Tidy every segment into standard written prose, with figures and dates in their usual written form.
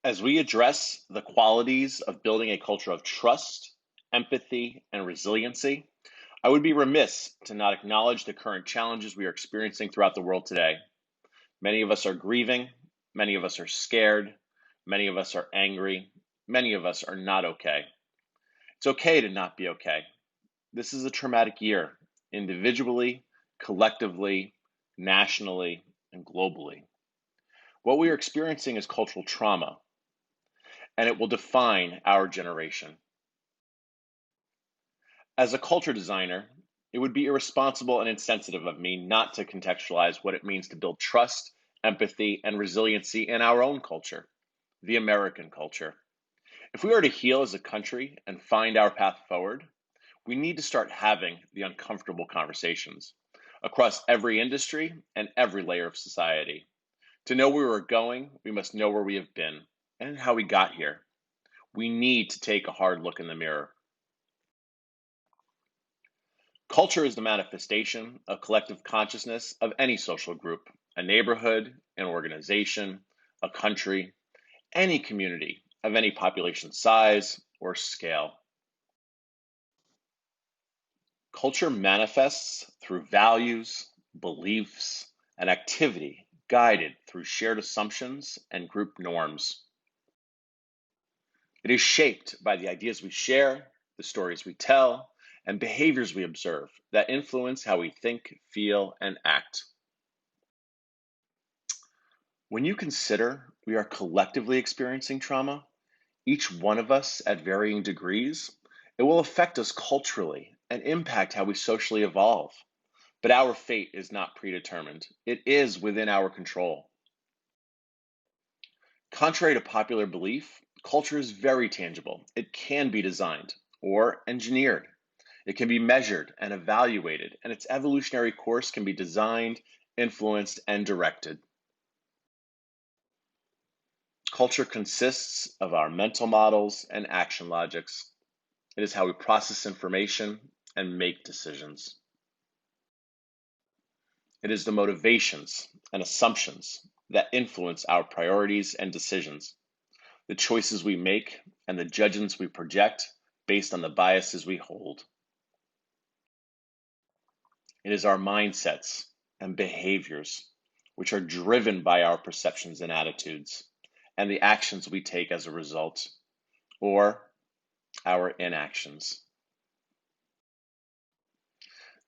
As we address the qualities of building a culture of trust, empathy, and resiliency, I would be remiss to not acknowledge the current challenges we are experiencing throughout the world today. Many of us are grieving, many of us are scared, many of us are angry, many of us are not okay. It's okay to not be okay. This is a traumatic year, individually, collectively, nationally, and globally. What we are experiencing is cultural trauma, and it will define our generation. As a culture designer, it would be irresponsible and insensitive of me not to contextualize what it means to build trust, empathy, and resiliency in our own culture, the American culture. If we are to heal as a country and find our path forward, we need to start having the uncomfortable conversations across every industry and every layer of society. To know where we're going, we must know where we have been and how we got here. We need to take a hard look in the mirror. Culture is the manifestation of collective consciousness of any social group, a neighborhood, an organization, a country, any community of any population size or scale. Culture manifests through values, beliefs, and activity guided through shared assumptions and group norms. It is shaped by the ideas we share, the stories we tell, and behaviors we observe that influence how we think, feel, and act. When you consider we are collectively experiencing trauma, each one of us at varying degrees, it will affect us culturally and impact how we socially evolve. But our fate is not predetermined, it is within our control. Contrary to popular belief, culture is very tangible. It can be designed or engineered. It can be measured and evaluated, and its evolutionary course can be designed, influenced, and directed. Culture consists of our mental models and action logics. It is how we process information and make decisions. It is the motivations and assumptions that influence our priorities and decisions, the choices we make, and the judgments we project based on the biases we hold. It is our mindsets and behaviors, which are driven by our perceptions and attitudes, and the actions we take as a result, or our inactions.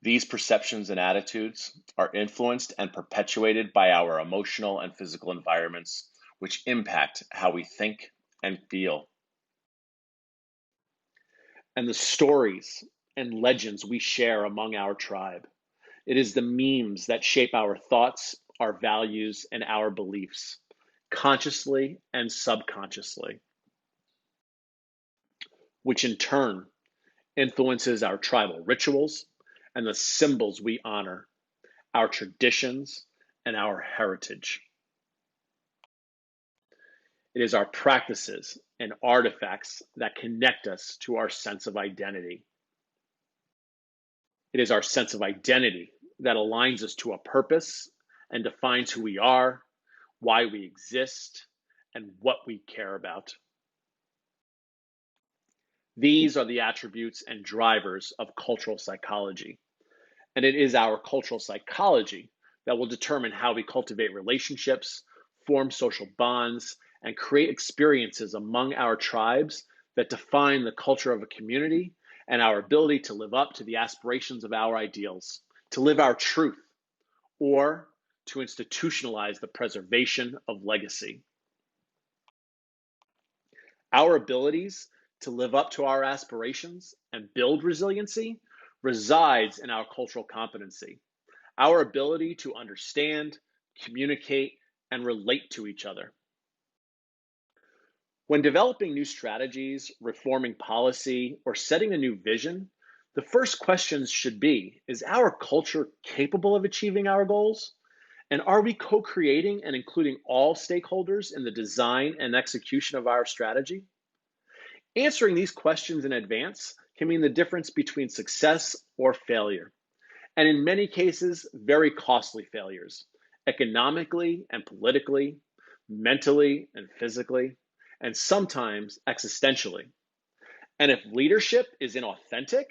These perceptions and attitudes are influenced and perpetuated by our emotional and physical environments, which impact how we think and feel. And the stories and legends we share among our tribe. It is the memes that shape our thoughts, our values, and our beliefs, consciously and subconsciously, which in turn influences our tribal rituals and the symbols we honor, our traditions, and our heritage. It is our practices and artifacts that connect us to our sense of identity. It is our sense of identity that aligns us to a purpose and defines who we are, why we exist, and what we care about. These are the attributes and drivers of cultural psychology. And it is our cultural psychology that will determine how we cultivate relationships, form social bonds, and create experiences among our tribes that define the culture of a community and our ability to live up to the aspirations of our ideals, to live our truth, or to institutionalize the preservation of legacy. Our abilities to live up to our aspirations and build resiliency resides in our cultural competency, our ability to understand, communicate, and relate to each other. When developing new strategies, reforming policy, or setting a new vision, the first questions should be, is our culture capable of achieving our goals? And are we co-creating and including all stakeholders in the design and execution of our strategy? Answering these questions in advance can mean the difference between success or failure, and in many cases, very costly failures, economically and politically, mentally and physically, and sometimes existentially. And if leadership is inauthentic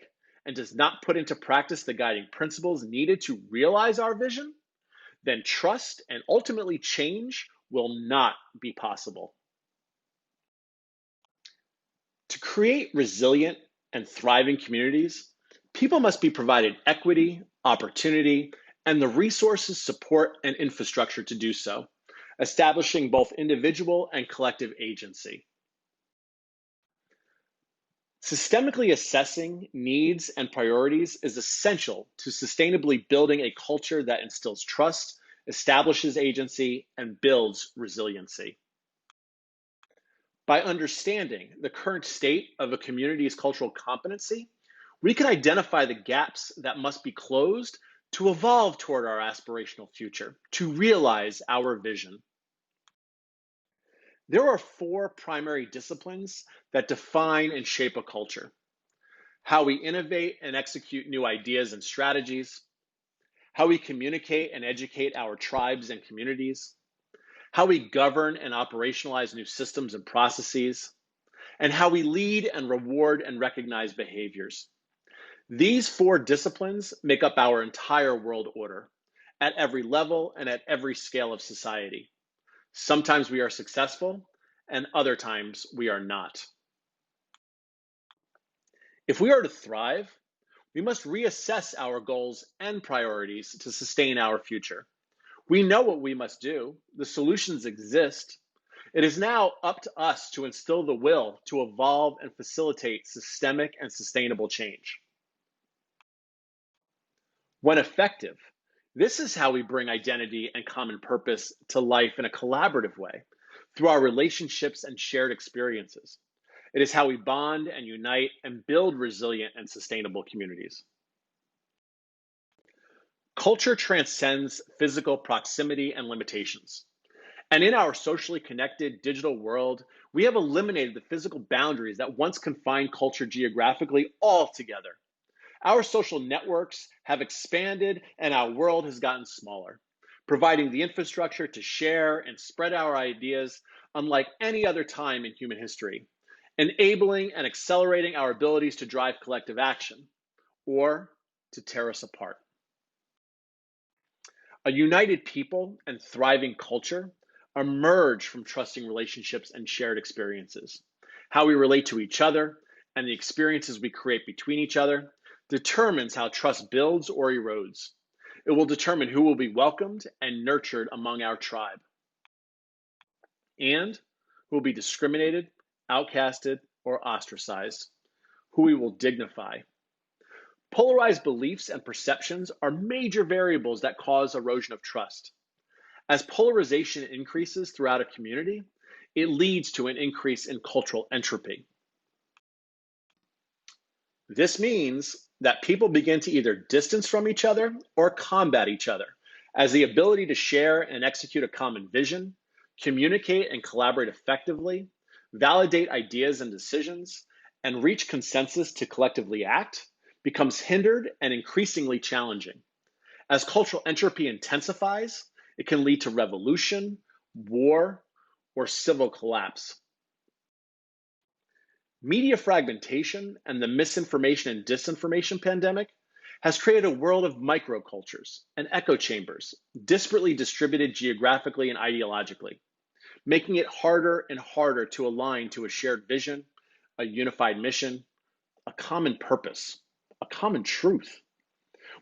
and does not put into practice the guiding principles needed to realize our vision, then trust and ultimately change will not be possible. To create resilient and thriving communities, people must be provided equity, opportunity, and the resources, support, and infrastructure to do so, establishing both individual and collective agency. Systemically assessing needs and priorities is essential to sustainably building a culture that instills trust, establishes agency, and builds resiliency. By understanding the current state of a community's cultural competency, we can identify the gaps that must be closed to evolve toward our aspirational future, to realize our vision. There are four primary disciplines that define and shape a culture: how we innovate and execute new ideas and strategies, how we communicate and educate our tribes and communities, how we govern and operationalize new systems and processes, and how we lead and reward and recognize behaviors. These four disciplines make up our entire world order at every level and at every scale of society. Sometimes we are successful, and other times we are not. If we are to thrive, we must reassess our goals and priorities to sustain our future. We know what we must do, the solutions exist. It is now up to us to instill the will to evolve and facilitate systemic and sustainable change. When effective, this is how we bring identity and common purpose to life in a collaborative way through our relationships and shared experiences. It is how we bond and unite and build resilient and sustainable communities. Culture transcends physical proximity and limitations. And in our socially connected digital world, we have eliminated the physical boundaries that once confined culture geographically altogether. Our social networks have expanded and our world has gotten smaller, providing the infrastructure to share and spread our ideas unlike any other time in human history, enabling and accelerating our abilities to drive collective action or to tear us apart. A united people and thriving culture emerge from trusting relationships and shared experiences. How we relate to each other and the experiences we create between each other determines how trust builds or erodes. It will determine who will be welcomed and nurtured among our tribe and who will be discriminated, outcasted, or ostracized, who we will dignify. Polarized beliefs and perceptions are major variables that cause erosion of trust. As polarization increases throughout a community, it leads to an increase in cultural entropy. This means that people begin to either distance from each other or combat each other, as the ability to share and execute a common vision, communicate and collaborate effectively, validate ideas and decisions, and reach consensus to collectively act becomes hindered and increasingly challenging. As cultural entropy intensifies, it can lead to revolution, war, or civil collapse. Media fragmentation and the misinformation and disinformation pandemic has created a world of microcultures and echo chambers, disparately distributed geographically and ideologically, making it harder and harder to align to a shared vision, a unified mission, a common purpose, a common truth.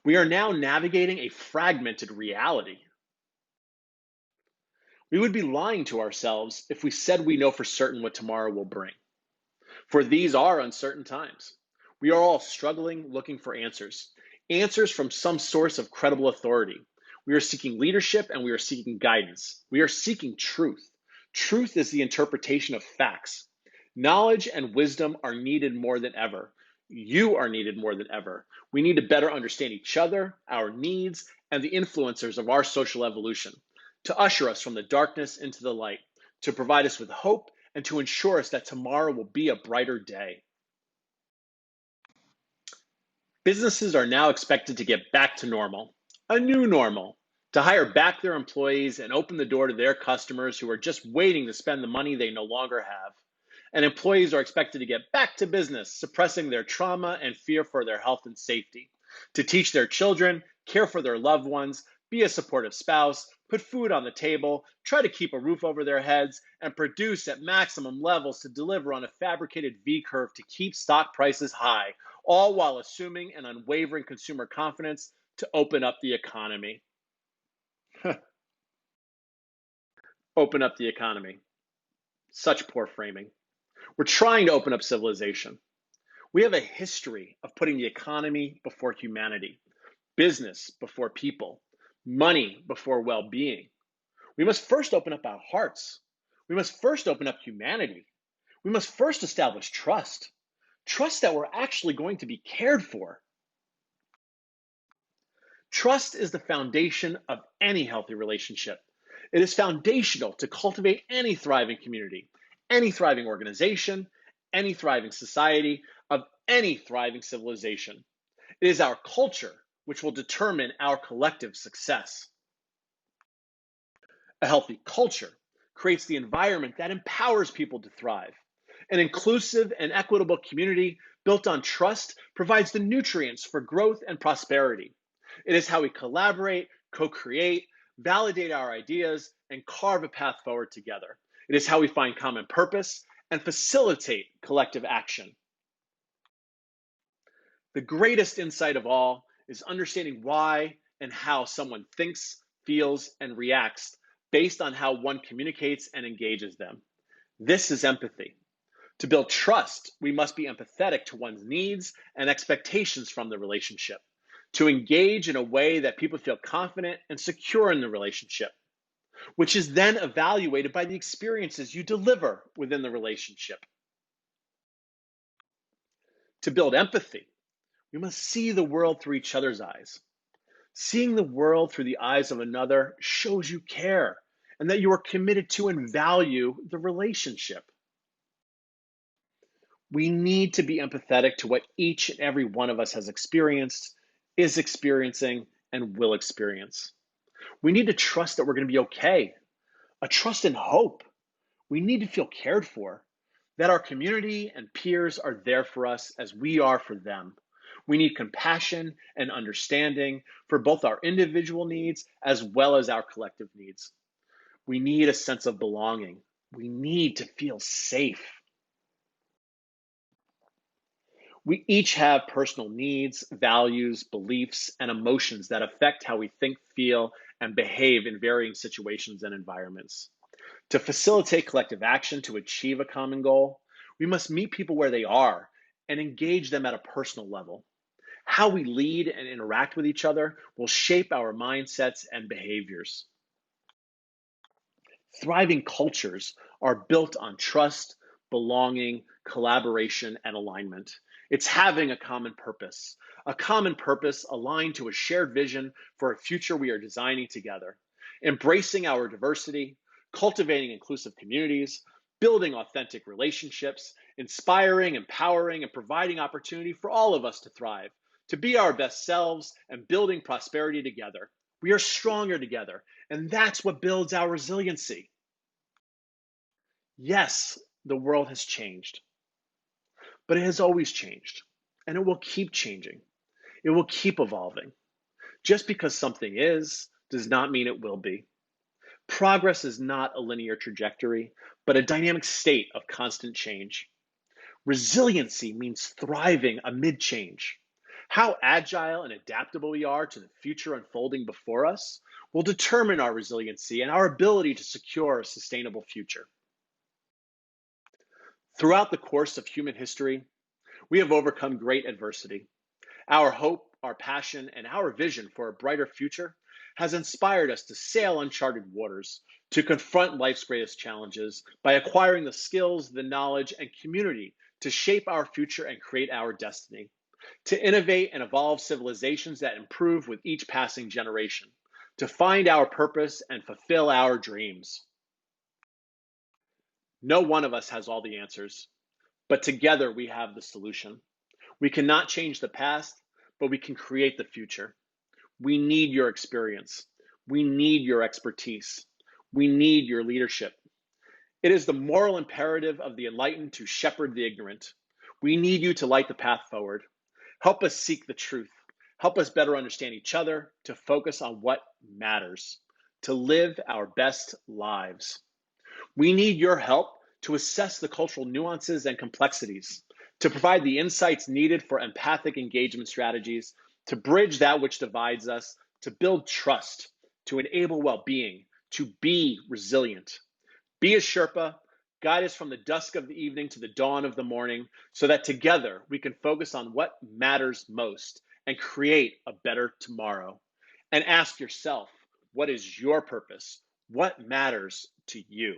We are now navigating a fragmented reality. We would be lying to ourselves if we said we know for certain what tomorrow will bring. For these are uncertain times. We are all struggling, looking for answers, answers from some source of credible authority. We are seeking leadership and we are seeking guidance. We are seeking truth. Truth is the interpretation of facts. Knowledge and wisdom are needed more than ever. You are needed more than ever. We need to better understand each other, our needs, and the influencers of our social evolution, to usher us from the darkness into the light, to provide us with hope, and to ensure us that tomorrow will be a brighter day. Businesses are now expected to get back to normal, a new normal, to hire back their employees and open the door to their customers who are just waiting to spend the money they no longer have. And employees are expected to get back to business, suppressing their trauma and fear for their health and safety, to teach their children, care for their loved ones, be a supportive spouse, put food on the table, try to keep a roof over their heads, and produce at maximum levels to deliver on a fabricated V curve to keep stock prices high, all while assuming an unwavering consumer confidence to open up the economy. Open up the economy. Such poor framing. We're trying to open up civilization. We have a history of putting the economy before humanity, business before people, money before well being. We must first open up our hearts. We must first open up humanity. We must first establish trust. Trust that we're actually going to be cared for. Trust is the foundation of any healthy relationship. It is foundational to cultivate any thriving community, any thriving organization, any thriving society, of any thriving civilization. It is our culture which will determine our collective success. A healthy culture creates the environment that empowers people to thrive. An inclusive and equitable community built on trust provides the nutrients for growth and prosperity. It is how we collaborate, co-create, validate our ideas, and carve a path forward together. It is how we find common purpose and facilitate collective action. The greatest insight of all is understanding why and how someone thinks, feels, and reacts based on how one communicates and engages them. This is empathy. To build trust, we must be empathetic to one's needs and expectations from the relationship, to engage in a way that people feel confident and secure in the relationship, which is then evaluated by the experiences you deliver within the relationship. To build empathy, we must see the world through each other's eyes. Seeing the world through the eyes of another shows you care and that you are committed to and value the relationship. We need to be empathetic to what each and every one of us has experienced, is experiencing, and will experience. We need to trust that we're going to be okay, a trust and hope. We need to feel cared for, that our community and peers are there for us as we are for them. We need compassion and understanding for both our individual needs as well as our collective needs. We need a sense of belonging. We need to feel safe. We each have personal needs, values, beliefs, and emotions that affect how we think, feel, and behave in varying situations and environments. To facilitate collective action to achieve a common goal, we must meet people where they are and engage them at a personal level. How we lead and interact with each other will shape our mindsets and behaviors. Thriving cultures are built on trust, belonging, collaboration, and alignment. It's having a common purpose aligned to a shared vision for a future we are designing together, embracing our diversity, cultivating inclusive communities, building authentic relationships, inspiring, empowering, and providing opportunity for all of us to thrive, to be our best selves, and building prosperity together. We are stronger together, and that's what builds our resiliency. Yes, the world has changed, but it has always changed, and it will keep changing. It will keep evolving. Just because something is does not mean it will be. Progress is not a linear trajectory, but a dynamic state of constant change. Resiliency means thriving amid change. How agile and adaptable we are to the future unfolding before us will determine our resiliency and our ability to secure a sustainable future. Throughout the course of human history, we have overcome great adversity. Our hope, our passion, and our vision for a brighter future has inspired us to sail uncharted waters, to confront life's greatest challenges by acquiring the skills, the knowledge, and community to shape our future and create our destiny, to innovate and evolve civilizations that improve with each passing generation, to find our purpose and fulfill our dreams. No one of us has all the answers, but together we have the solution. We cannot change the past, but we can create the future. We need your experience. We need your expertise. We need your leadership. It is the moral imperative of the enlightened to shepherd the ignorant. We need you to light the path forward. Help us seek the truth. Help us better understand each other, to focus on what matters, to live our best lives. We need your help to assess the cultural nuances and complexities, to provide the insights needed for empathic engagement strategies, to bridge that which divides us, to build trust, to enable well being, to be resilient. Be a Sherpa, guide us from the dusk of the evening to the dawn of the morning, so that together we can focus on what matters most and create a better tomorrow. And ask yourself, what is your purpose? What matters to you?